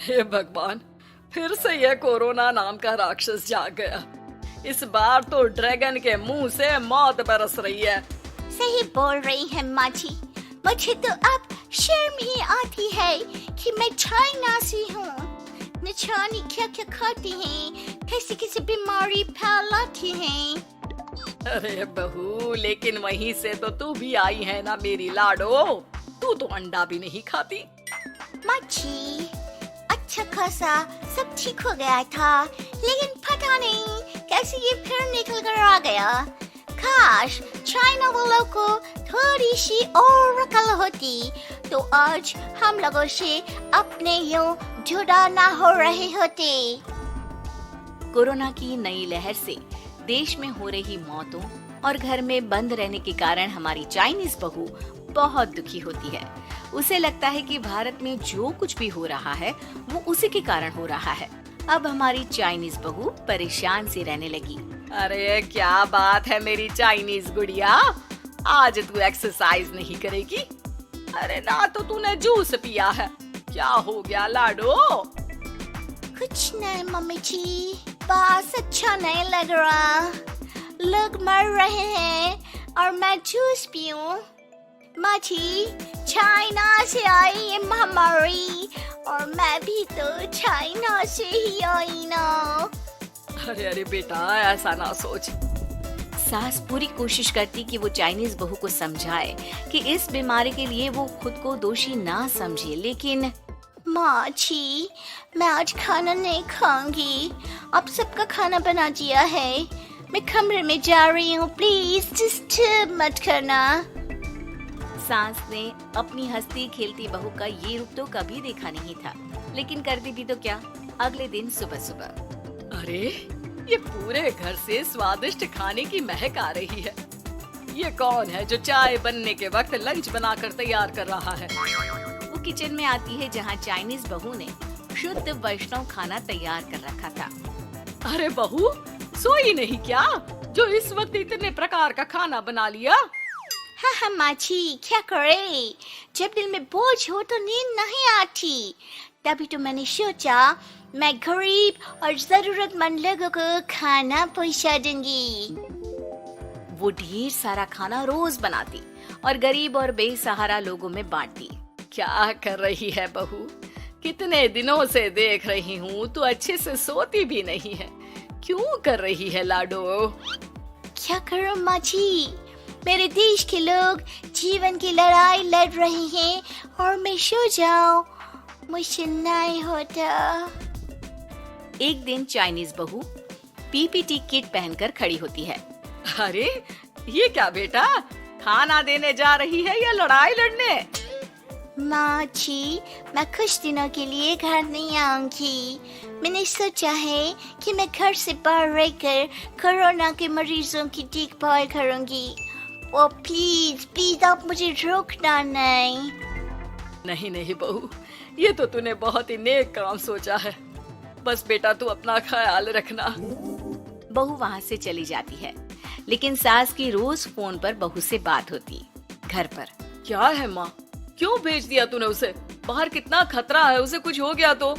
हे भगवान, फिर से यह कोरोना नाम का राक्षस जाग गया। इस बार तो ड्रैगन के मुंह से मौत बरस रही है। सही बोल रही है माँ जी। मुझे तो अब शर्म ही आती है कि मैं चाइना से हूँ। न जाने क्या क्या खाती हैं, कैसी कैसी बीमारी फैलाती हैं। अरे बहू, लेकिन वहीं से तो तू भी आई है ना मेरी लाडो। तू तो अंडा भी नहीं खाती। माँ जी, अच्छा खासा सब ठीक हो गया था, लेकिन पता नहीं कैसे ये फिर निकल कर आ गया। काश चाइना वालों को थोड़ी सी और अकल होती तो आज हम लोगों से अपने यूं जुदा ना हो रहे होते। कोरोना की नई लहर से देश में हो रही मौतों और घर में बंद रहने के कारण हमारी चाइनीज बहू बहुत दुखी होती है। उसे लगता है कि भारत में जो कुछ भी हो रहा है वो उसी के कारण हो रहा है। अब हमारी चाइनीज बहू परेशान सी रहने लगी। अरे क्या बात है मेरी चाइनीज गुड़िया, आज तू एक्सरसाइज नहीं करेगी? अरे ना तो तूने जूस पिया है। क्या हो गया लाडो? कुछ नहीं मम्मी जी, बस अच्छा नहीं लग रहा। लोग मर रहे हैं और मैं जूस पीऊं। माँ जी, चाइना से आई ये महामारी और मैं भी तो चाइना से ही आई ना। अरे अरे बेटा, ऐसा ना सोच। सास पूरी कोशिश करती कि वो चाइनीज बहू को समझाए कि इस बीमारी के लिए वो खुद को दोषी ना समझे, लेकिन माँ जी, मैं आज खाना नहीं खाऊंगी। अब सबका खाना बना दिया है। मैं कमरे में जा रही हूँ, प्लीज डिस्टर्ब मत करना। सास ने अपनी हंसती खेलती बहू का ये रूप तो कभी देखा नहीं था, लेकिन करती भी तो क्या। अगले दिन सुबह सुबह अरे ये पूरे घर से स्वादिष्ट खाने की महक आ रही है। ये कौन है जो चाय बनने के वक्त लंच बनाकर तैयार कर रहा है? वो किचन में आती है जहाँ चाइनीज बहू ने शुद्ध वैष्णव खाना तैयार कर रखा था। अरे बहू, सोई नहीं क्या जो इस वक्त इतने प्रकार का खाना बना लिया? हाँ हाँ माँ जी, क्या करे, जब दिल में बोझ हो तो नींद नहीं आती। तभी तो मैंने सोचा मैं गरीब और जरूरतमंद लोगों को खाना पहुँचा दूंगी। वो ढेर सारा खाना रोज बनाती और गरीब और बेसहारा लोगों में बांटती। क्या कर रही है बहू? कितने दिनों से देख रही हूँ तू अच्छे से सोती भी नहीं है। क्यों कर रही है लाडो? क्या करूँ माँ जी, मेरे देश के लोग जीवन की लड़ाई लड़ रहे हैं और मैं सो जाऊं, मुझसे नहीं होता। एक दिन चाइनीज बहू पीपीटी किट पहनकर खड़ी होती है। अरे ये क्या बेटा, खाना देने जा रही है या लड़ाई लड़ने? माँ जी, मैं कुछ दिनों के लिए घर नहीं आऊंगी। मैंने सोचा है कि मैं घर से बाहर रहकर कोरोना के मरीजों की देखभाल करूंगी। ओ प्लीज प्लीज आप मुझे रोकना नहीं। नहीं नहीं बहू, ये तो तूने बहुत ही नेक काम सोचा है। बस बेटा तू अपना ख्याल रखना। बहू वहाँ से चली जाती है, लेकिन सास की रोज फोन पर बहू से बात होती। घर पर क्या है माँ, क्यों भेज दिया तूने उसे? बाहर कितना खतरा है, उसे कुछ हो गया तो?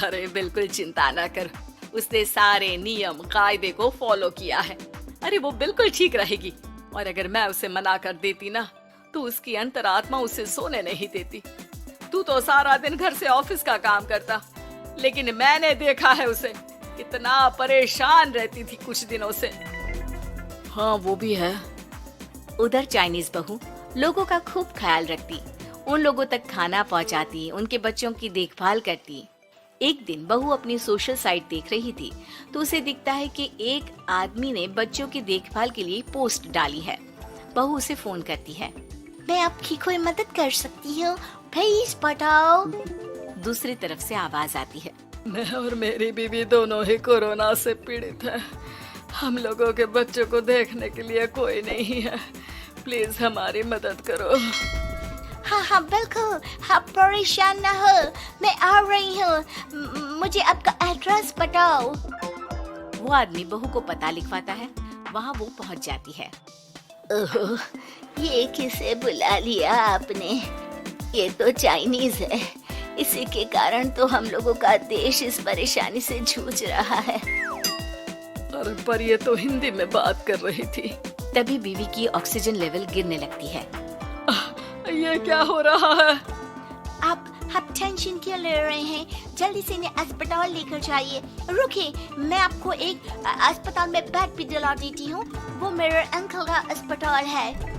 अरे बिल्कुल चिंता न कर, उसने सारे नियम कायदे को फॉलो किया है। अरे वो बिल्कुल ठीक रहेगी। और अगर मैं उसे मना कर देती ना तो उसकी अंतरात्मा उसे सोने नहीं देती। तू तो सारा दिन घर से ऑफिस का काम करता, लेकिन मैंने देखा है उसे कितना परेशान रहती थी कुछ दिनों से। हाँ वो भी है। उधर चाइनीज बहू लोगों का खूब ख्याल रखती, उन लोगों तक खाना पहुंचाती, उनके बच्चों की देखभाल करती। एक दिन बहू अपनी सोशल साइट देख रही थी तो उसे दिखता है कि एक आदमी ने बच्चों की देखभाल के लिए पोस्ट डाली है। बहू उसे फोन करती है। मैं आपकी कोई मदद कर सकती हूँ, प्लीज बताओ। दूसरी तरफ से आवाज आती है। मैं और मेरी बीवी दोनों ही कोरोना से पीड़ित हैं। हम लोगों के बच्चों को देखने के लिए कोई नहीं है। प्लीज हमारी मदद करो। हाँ हाँ बिल्कुल, आप परेशान ना हो, मैं आ रही हूँ। मुझे आपका एड्रेस बताओ। वो आदमी बहू को पता लिखवाता है। वहाँ वो पहुँच जाती है। ओह, ये किसे बुला लिया आपने? ये तो चाइनीज है, इसी के कारण तो हम लोगों का देश इस परेशानी से जूझ रहा है। अरे पर ये तो हिंदी में बात कर रही थी। तभी बीवी की ऑक्सीजन लेवल गिरने लगती है। ये क्या हो रहा है? आप टेंशन क्यों ले रहे हैं? जल्दी से इन्हें अस्पताल लेकर जाइए। रुकिए, मैं आपको एक अस्पताल में बेड भी दिला देती हूँ। वो मेरे अंकल का अस्पताल है।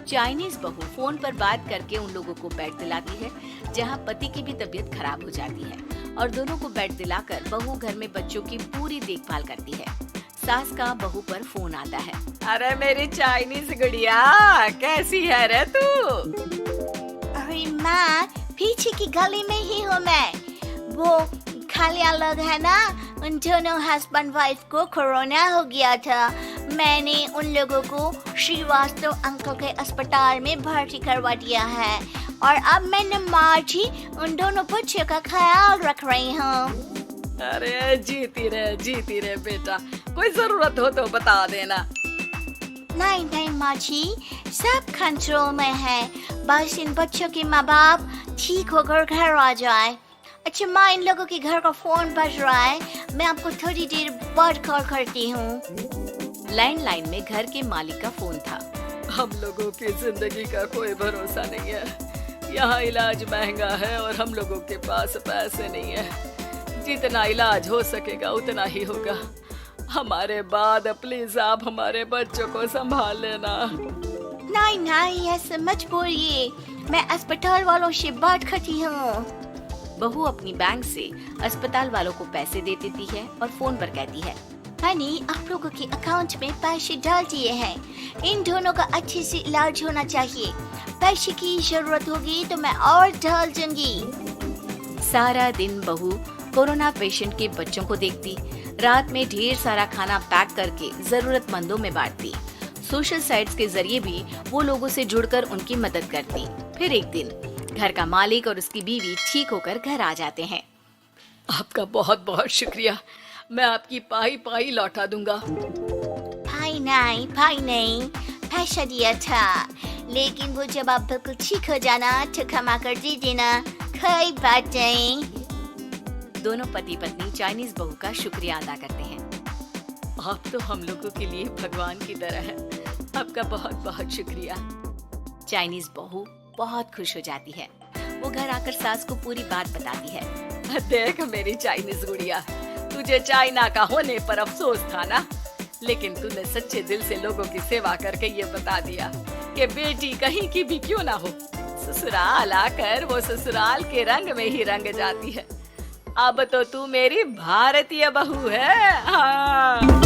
चाइनीज बहू फोन पर बात करके उन लोगों को बेड दिलाती है, जहां पति की भी तबीयत खराब हो जाती है और दोनों को बेड दिलाकर बहू घर में बच्चों की पूरी देखभाल करती है। सास का बहू पर फोन आता है। अरे मेरी चाइनीज गुड़िया, कैसी है रे तू? अरे माँ, पीछे की गली में ही हूँ मैं। वो खालिया लोग है ना, उन दोनों हस्बैंड वाइफ को कोरोना हो गया था। मैंने उन लोगों को श्रीवास्तव अंकल के अस्पताल में भर्ती करवा दिया है और अब मैं नमाज ही उन दोनों बच्चों का ख्याल रख रही हूँ। अरे जीती रहे बेटा, कोई जरूरत हो तो बता देना। नहीं माँ जी, सब कंट्रोल में है। बस इन बच्चों के माँ बाप ठीक होकर घर आ जाए। अच्छा माँ, इन लोगों के घर का फोन बज रहा है, मैं आपको थोड़ी देर बाद कॉल करती हूँ। लैंडलाइन में घर के मालिक का फोन था। हम लोगों की जिंदगी का कोई भरोसा नहीं है। यहाँ इलाज महंगा है और हम लोगों के पास पैसे नहीं है। जितना इलाज हो सकेगा उतना ही होगा। हमारे बाद प्लीज आप हमारे बच्चों को संभाल लेना। नहीं, ऐसे मत बोलिए। मैं अस्पताल वालों से बात करती हूँ। बहू अपनी बैंक से अस्पताल वालों को पैसे दे देती है और फोन पर कहती है, हनी, आप लोगों के अकाउंट में पैसे डाल दिए हैं। इन दोनों का अच्छे से इलाज होना चाहिए। पैसे की जरूरत होगी तो मैं और डाल दूंगी। सारा दिन बहू कोरोना पेशेंट के बच्चों को देखती, रात में ढेर सारा खाना पैक करके जरूरतमंदों में बांटती। सोशल साइट्स के जरिए भी वो लोगों से जुड़कर उनकी मदद करती। फिर एक दिन घर का मालिक और उसकी बीवी ठीक होकर घर आ जाते हैं। आपका बहुत बहुत शुक्रिया, मैं आपकी पाई लौटा दूंगा। भाई नहीं, पैसा दिया था, लेकिन वो जब आप बिल्कुल ठीक हो जाना तो क्षमा कर दे देना। कोई बात नहीं। दोनों पति पत्नी चाइनीज बहू का शुक्रिया अदा करते हैं। आप तो हम लोगों के लिए भगवान की तरह है। आपका बहुत बहुत शुक्रिया। चाइनीज बहू बहुत खुश हो जाती है। वो घर आकर सास को पूरी बात बताती है। देख मेरी चाइनीज गुड़िया, तुझे चाइना का होने पर अफसोस था ना, लेकिन तूने सच्चे दिल से लोगों की सेवा करके ये बता दिया कि बेटी कहीं की भी क्यों ना हो, ससुराल आकर वो ससुराल के रंग में ही रंग जाती है। अब तो तू मेरी भारतीय बहू है। हाँ।